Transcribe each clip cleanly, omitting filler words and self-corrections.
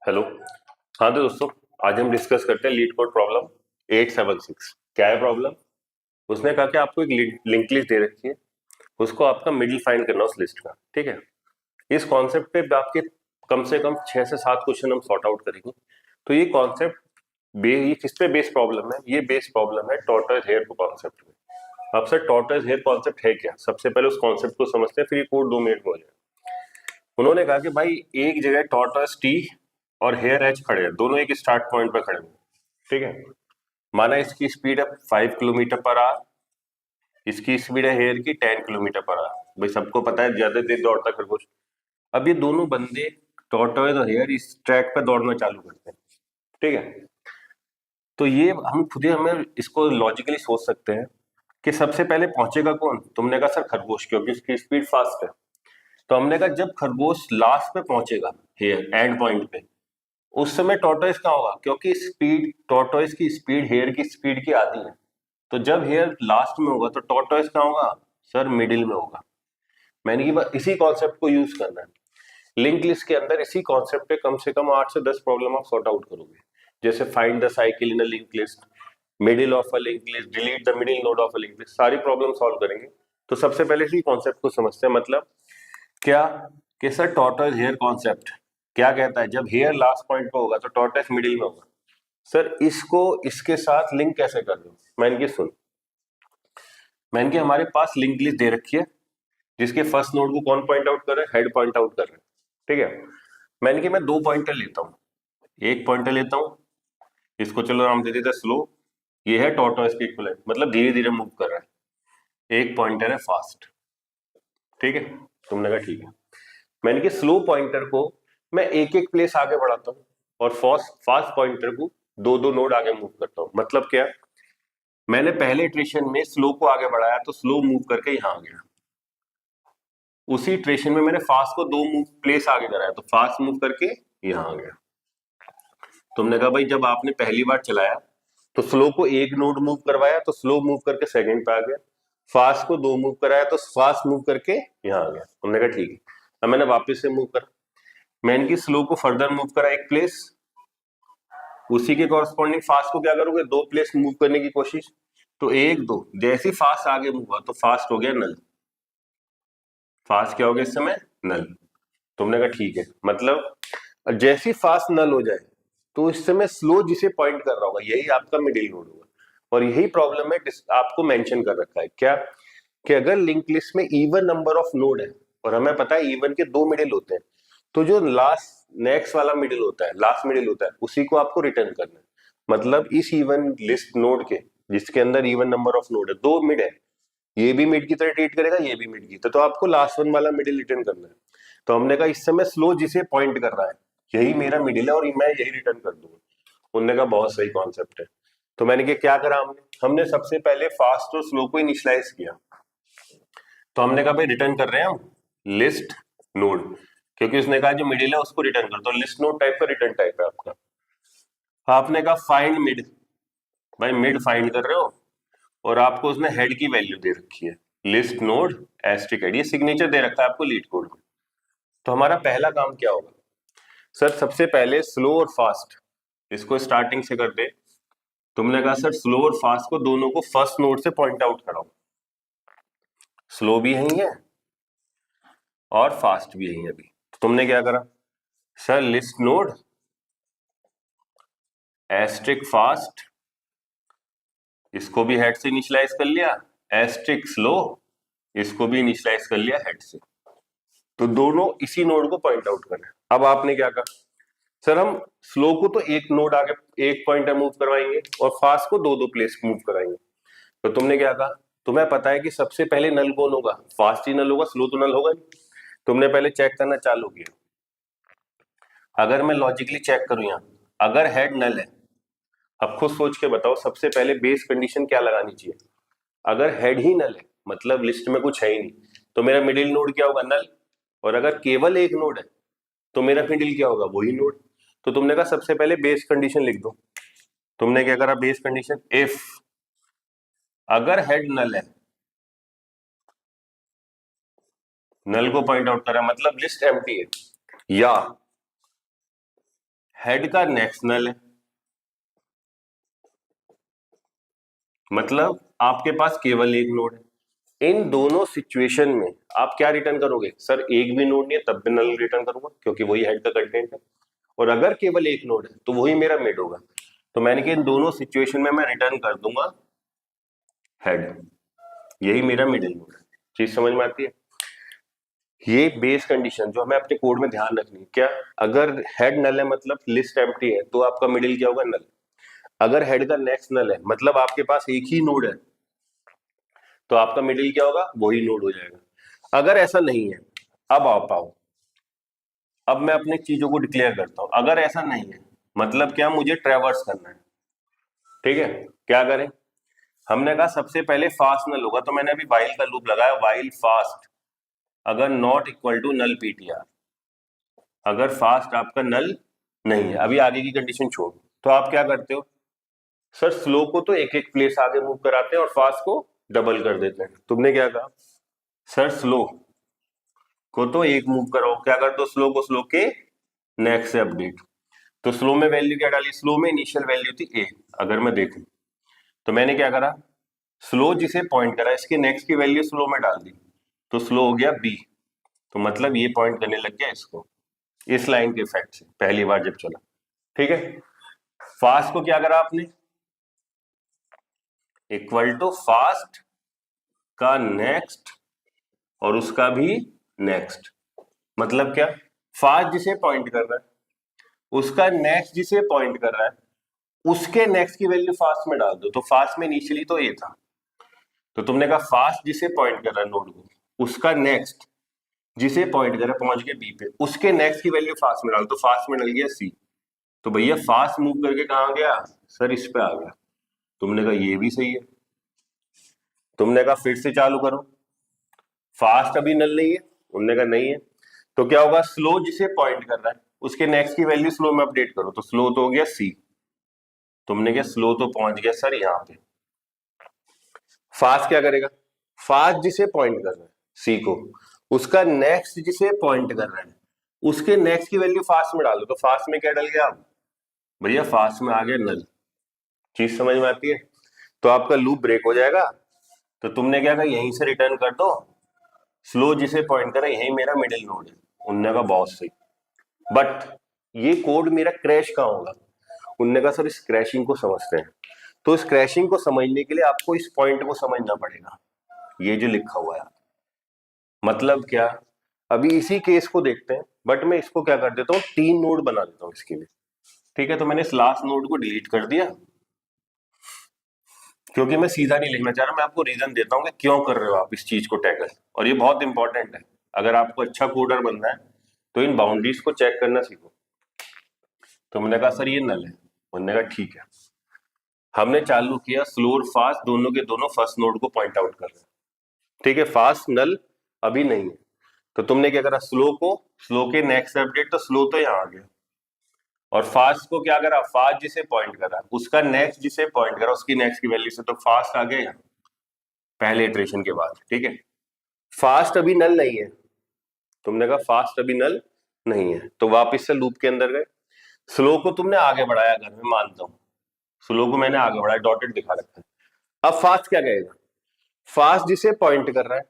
Hello. हाँ तो दोस्तों, आज हम डिस्कस करते हैं लीड कोड प्रॉब्लम 876। क्या है प्रॉब्लम? उसने कहा कि आपको एक लिंक लिस्ट दे रखी है, उसको आपका मिडिल फाइंड करना उस लिस्ट का। ठीक है, इस कॉन्सेप्ट पे आपके कम से कम 6 से 7 क्वेश्चन हम सॉर्ट आउट करेंगे। तो ये कॉन्सेप्ट ये किस पे बेस प्रॉब्लम है? ये बेस प्रॉब्लम है टॉर्टोइज हेयर को कॉन्सेप्ट में। अब सर टॉर्टोइज हेयर कॉन्सेप्ट है क्या? सबसे पहले उस कॉन्सेप्ट को समझते हैं, फिर ये कोड 2 मिनट में हो जाएगा। उन्होंने कहा कि भाई एक जगह टॉर्टोइज टी और हेयर एच खड़े हैं, दोनों एक स्टार्ट पॉइंट पर खड़े हैं। ठीक है, माना इसकी स्पीड है 5 किलोमीटर पर आवर, इसकी स्पीड है हेयर की 10 किलोमीटर पर आवर। भाई सबको पता है ज्यादा तेज दौड़ता खरगोश। अब ये दोनों बंदे टॉर्टोइज और हेयर इस ट्रैक पे दौड़ना चालू करते हैं। ठीक है, तो ये हम खुद ही हमें इसको लॉजिकली सोच सकते हैं कि सबसे पहले पहुंचेगा कौन? तुमने कहा सर खरगोश, क्योंकि उसकी स्पीड फास्ट है। तो हमने कहा जब खरगोश लास्ट पे पहुंचेगा हेयर एंड पॉइंट पे, उस समय टॉर्टोइज कहाँ होगा? क्योंकि स्पीड टॉर्टोइज की स्पीड हेयर की स्पीड की आधी है। तो जब हेयर लास्ट में होगा तो टॉर्टोइज कहाँ होगा? सर मिडिल में होगा। मैंने की बात इसी कॉन्सेप्ट को यूज करना है लिंक लिस्ट के अंदर। इसी कॉन्सेप्ट पे कम से कम 8 से 10 प्रॉब्लम आप सॉर्ट आउट करोगे, जैसे find the cycle in a link list, middle of a link list, delete the middle node of a link list, सारी प्रॉब्लम सॉल्व करेंगे। तो सबसे पहले इसी कॉन्सेप्ट को समझते हैं। मतलब क्या कि सर टॉर्टोइज हेयर कॉन्सेप्ट क्या कहता है? जब हेयर लास्ट पॉइंट पे होगा तो टॉर्टोइज मिडिल में होगा। सर इसको इसके साथ लिंक कैसे कर दो? मैंने की सुन, मैंने की हमारे पास लिंक लिस्ट दे रखी है, जिसके फर्स्ट नोड को कौन पॉइंट आउट कर रहा है? हेड पॉइंट आउट कर रहा है। ठीक है, मैंने की मैं 2 पॉइंटर लेता हूँ, एक पॉइंटर लेता हूँ, इसको चलो नाम दे देते स्लो। ये है टॉर्टोइज के इक्विवेलेंट, मतलब धीरे धीरे मूव कर रहा है। एक पॉइंटर है फास्ट। ठीक है, तुमने कहा ठीक है। मैंने कि स्लो पॉइंटर को मैं एक एक प्लेस आगे बढ़ाता हूँ, और फास्ट फास्ट पॉइंटर को दो दो नोड आगे मूव करता हूँ। मतलब क्या? मैंने पहले इटरेशन में स्लो को आगे बढ़ाया तो स्लो मूव करके यहां आ गया। उसी इटरेशन में मैंने फास्ट को 2 मूव प्लेस आगे कराया तो फास्ट मूव करके यहां आ गया। तुमने कहा भाई जब आपने पहली बार चलाया तो स्लो को एक नोड मूव करवाया तो स्लो मूव करके सेकंड पे आ गया, फास्ट को 2 मूव कराया तो फास्ट मूव करके यहां आ गया। तुमने कहा ठीक है। अब मैंने वापस से मूव करा, मैंने की स्लो को फर्दर मूव करा एक प्लेस, उसी के कॉरस्पॉन्डिंग फास्ट को क्या करोगे? 2 प्लेस मूव करने की कोशिश। तो एक दो, जैसे फास्ट आगे मूव हुआ तो फास्ट हो गया नल। फास्ट क्या हो गया इस समय? नल। तुमने कहा ठीक है। मतलब जैसी फास्ट नल हो जाए तो इस समय स्लो जिसे पॉइंट कर रहा होगा यही आपका मिडिल नोड होगा। और यही प्रॉब्लम है आपको मेंशन कर रखा है क्या, कि अगर लिंक लिस्ट में इवन नंबर ऑफ नोड है और हमें पता है इवन के 2 मिडिल होते हैं, तो जो लास्ट नेक्स्ट वाला मिडिल होता है, लास्ट मिडिल होता है, उसी को आपको रिटर्न करना है। मतलब इस इवन लिस्ट नोड के, जिसके अंदर इवन नंबर ऑफ नोड है, 2 मिड है, ये भी मिड की तरह ट्रीट करेगा, ये भी मिड की तरह, तो आपको लास्ट वन वाला मिडिल रिटर्न करना है। तो हमने कहा इस समय स्लो जिसे पॉइंट कर रहा है यही मेरा मिडिल है और मैं यही रिटर्न कर दूंगा। उन्होंने कहा बहुत सही कॉन्सेप्ट है। तो मैंने क्या करा, हमने हमने सबसे पहले फास्ट और स्लो को इनिशियलाइज किया। तो हमने कहा भाई रिटर्न कर रहे हैं हम लिस्ट नोड, क्योंकि उसने कहा जो मिडिल है उसको रिटर्न कर दो। लिस्ट नोड टाइप का रिटर्न टाइप है आपका। आपने कहा फाइंड मिड, भाई मिड फाइंड कर रहे हो और आपको उसने हेड की वैल्यू दे रखी है, लिस्ट नोड एस्ट्रिक हेड, ये सिग्नेचर दे रखा है आपको लीड कोड में। तो हमारा पहला काम क्या होगा? सर सबसे पहले स्लो और फास्ट इसको स्टार्टिंग से कर दे। तुमने कहा सर स्लो और फास्ट को दोनों को फर्स्ट नोड से पॉइंट आउट कराओ। स्लो भी यही है और फास्ट भी यही है। अभी तो तुमने क्या करा? Sir list node asterisk fast, इसको भी हेड से इनिशियलाइज कर लिया, एस्ट्रिक स्लो, इसको भी इनिशियलाइज कर लिया हेड से। तो दोनों इसी नोड को पॉइंट आउट करना है। अब आपने क्या कहा? सर हम स्लो को तो एक नोड आगे एक पॉइंटर मूव करवाएंगे और फास्ट को दो दो प्लेस मूव कराएंगे। तो तुमने क्या कहा? तुम्हें पता है कि सबसे पहले नल कौन होगा? फास्ट ही नल होगा, स्लो तो नल होगा नहीं। तुमने पहले चेक करना चालू किया। अगर मैं लॉजिकली चेक करूं यहां, अगर हेड नल है, अब खुद सोच के बताओ सबसे पहले बेस कंडीशन क्या लगानी चाहिए? अगर हेड ही नल है, मतलब लिस्ट में कुछ है ही नहीं, तो मेरा मिडिल नोड क्या होगा? नल। और अगर केवल एक नोड है तो मेरा मिडिल क्या होगा? वही नोड। तो तुमने कहा सबसे पहले बेस कंडीशन लिख दो। तुमने क्या करा? बेस कंडीशन इफ अगर हेड नल है, नल को पॉइंट आउट करा मतलब लिस्ट एम्प्टी है, या हेड का नेक्स्ट नल है, मतलब आपके पास केवल एक नोड है। इन दोनों सिचुएशन में आप क्या रिटर्न करोगे? सर एक भी नोड नहीं है तब भी नल रिटर्न करूंगा, क्योंकि वही हेड का कंटेंट है। और अगर केवल एक नोड है तो वही मेरा मिड होगा। तो मैंने कहा इन दोनों सिचुएशन में मैं रिटर्न कर दूंगा हेड, यही मेरा मिडिल नोड है। चीज समझ में आती है? ये बेस कंडीशन जो हमें अपने कोड में ध्यान रखनी है। क्या? अगर हेड नल है मतलब लिस्ट एम्प्टी है, तो आपका मिडिल क्या होगा? नल। अगर हेड का नेक्स्ट नल है मतलब आपके पास एक ही नोड है, तो आपका मिडिल क्या होगा? वही नोड हो जाएगा। अगर ऐसा नहीं है, अब आप आओ, अब मैं अपनी चीजों को डिक्लेयर करता हूं। अगर ऐसा नहीं है मतलब क्या? मुझे ट्रैवर्स करना है। ठीक है, क्या करें? हमने कहा सबसे पहले फास्ट नल होगा, तो मैंने अभी वाइल का लूप लगाया, वाइल फास्ट अगर not equal to null PTR, अगर फास्ट आपका नल नहीं है। अभी आगे की कंडीशन छोड़, तो आप क्या करते हो? सर स्लो को तो एक एक प्लेस आगे मूव कराते हैं और फास्ट को डबल कर देते हैं। तुमने क्या कहा? सर स्लो को तो एक मूव करो, क्या कर दो? स्लो को स्लो के नेक्स्ट से अपडेट। तो स्लो में वैल्यू क्या डाली? स्लो में इनिशियल वैल्यू थी ए। अगर मैं देखूं तो मैंने क्या करा? स्लो जिसे पॉइंट करा इसके नेक्स्ट की वैल्यू स्लो में डाल दी, तो स्लो हो गया बी। तो मतलब ये पॉइंट करने लग गया इसको, इस लाइन के इफेक्ट से पहली बार जब चला। ठीक है, फास्ट को क्या करा आपने? इक्वल टू फास्ट का नेक्स्ट और उसका भी नेक्स्ट। मतलब क्या? फास्ट जिसे पॉइंट कर रहा है उसका नेक्स्ट जिसे पॉइंट कर रहा है उसके नेक्स्ट की वैल्यू फास्ट में डाल दो। तो फास्ट में इनिशियली तो ए था, तो तुमने कहा फास्ट जिसे पॉइंट कर रहा है नोड को, उसका नेक्स्ट जिसे पॉइंट कर रहा है पहुंच गए बी पे, उसके नेक्स्ट की वैल्यू फास्ट में डाल। तो फास्ट में डल गया सी। तो भैया फास्ट मूव करके कहां गया? सर इस पे आ गया। तुमने कहा ये भी सही है। तुमने कहा फिर से चालू करो, फास्ट अभी नल नहीं है। उन्होंने कहा नहीं है। तो क्या होगा? स्लो जिसे पॉइंट कर रहा है उसके नेक्स्ट की वैल्यू स्लो में अपडेट करो, तो स्लो तो हो गया सी। तुमने क्या? स्लो तो पहुंच गया सर यहाँ पे। फास्ट क्या करेगा? फास्ट जिसे पॉइंट कर रहा है सी को, उसका नेक्स्ट जिसे पॉइंट कर रहा है उसके नेक्स्ट की वैल्यू फास्ट में डालो। तो फास्ट में क्या डल गया? अब भैया फास्ट में आ गया नल। चीज समझ में आती है? तो आपका लूप ब्रेक हो जाएगा। तो तुमने क्या कहा? यहीं से रिटर्न कर दो स्लो जिसे पॉइंट करा, यही मेरा मिडिल नोड है। उनने कहा बहुत सही, बट ये कोड मेरा क्रैश कहाँ होगा? उनने कहा सर इस क्रैशिंग को समझते हैं। तो इस क्रैशिंग को समझने के लिए आपको इस पॉइंट को समझना पड़ेगा, ये जो लिखा हुआ है। मतलब क्या? अभी इसी केस को देखते हैं, बट मैं इसको क्या कर देता हूँ? 3 नोड बना देता हूँ इसके लिए। ठीक है, तो मैंने इस लास्ट नोड को डिलीट कर दिया, क्योंकि मैं सीधा नहीं लिखना चाह रहा। मैं आपको रीजन देता हूँ कि क्यों कर रहे हो आप इस चीज को टैकल, और ये बहुत इंपॉर्टेंट है। अगर आपको अच्छा कोडर बनना है तो इन बाउंड्रीज को चेक करना सीखो। तो मैंने कहा सर ये नल है। उन्होंने कहा ठीक है। हमने चालू किया स्लो और फास्ट दोनों के दोनों फर्स्ट नोड को पॉइंट आउट कर रहे हैं। ठीक है, फास्ट नल अभी नहीं है। तो तुमने क्या करा? स्लो को स्लो के नेक्स्ट अपडेट, तो स्लो तो यहाँ आ गया। और फास्ट को क्या करा? फास्ट जिसे पॉइंट करा उसका नेक्स्ट जिसे पॉइंट करा उसकी नेक्स्ट की वैल्यू से, तो फास्ट आ गया यहाँ पहले इटरेशन के बाद। ठीक है, फास्ट अभी नल नहीं है। तुमने कहा फास्ट अभी नल नहीं है, तो वापस से लूप के अंदर गए। स्लो को तुमने आगे बढ़ाया, घर में मानता हूं स्लो को मैंने आगे बढ़ाया, डॉटेड दिखा रखा है। अब फास्ट क्या कहेगा? फास्ट जिसे पॉइंट कर रहा है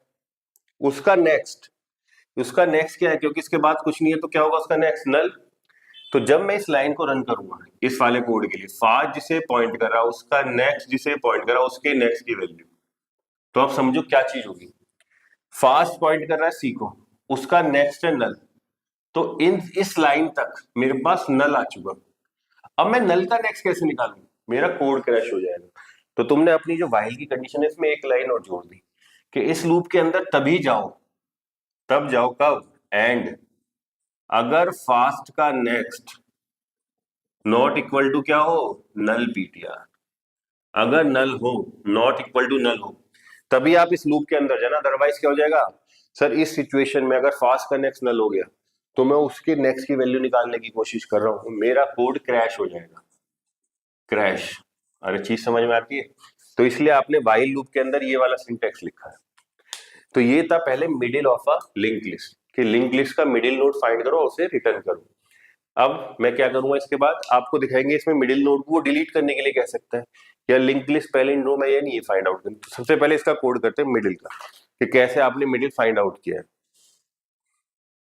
उसका नेक्स्ट, उसका नेक्स्ट क्या है? क्योंकि इसके बाद कुछ नहीं है, तो क्या होगा? उसका नेक्स्ट नल। तो जब मैं इस लाइन को रन करूंगा इस वाले कोड के लिए, फास्ट जिसे पॉइंट कर रहा है उसका नेक्स्ट जिसे पॉइंट कर रहा है उसके नेक्स्ट की वैल्यू, तो आप समझो क्या चीज होगी। फास्ट पॉइंट कर रहा है सी को, उसका नेक्स्ट है नल। तो इन इस लाइन तक मेरे पास नल आ चुका। अब मैं नल का नेक्स्ट कैसे निकालूं? मेरा कोड क्रैश हो जाएगा। तो तुमने अपनी जो व्हाइल की कंडीशन है इसमें एक लाइन और जोड़ दी कि इस लूप के अंदर तभी जाओ, तब जाओ कब? एंड अगर फास्ट का नेक्स्ट नॉट इक्वल टू क्या हो? नल पीटीआर। अगर नल हो, नॉट इक्वल टू नल हो, तभी आप इस लूप के अंदर जाना। अदरवाइज क्या हो जाएगा? सर इस सिचुएशन में अगर फास्ट का नेक्स्ट नल हो गया तो मैं उसके नेक्स्ट की वैल्यू निकालने की कोशिश कर रहा हूं, मेरा कोड क्रैश हो जाएगा। क्रैश, अरे चीज समझ में आती है? तो इसलिए आपने व्हाइल लूप के अंदर ये वाला सिंटेक्स लिखा है। तो ये था पहले middle of a link list, कि लिंक लिस्ट का मिडिल नोड फाइंड करो और उसे रिटर्न करो। अब मैं क्या करूंगा, इसके बाद आपको दिखाएंगे इसमें मिडिल नोड को डिलीट करने के लिए कह सकता है, या लिंक लिस्ट पहले इन रो में या नहीं, फाइंड आउट करनी। तो सबसे पहले इसका कोड करते हैं मिडिल का, कि कैसे आपने मिडिल फाइंड आउट किया है।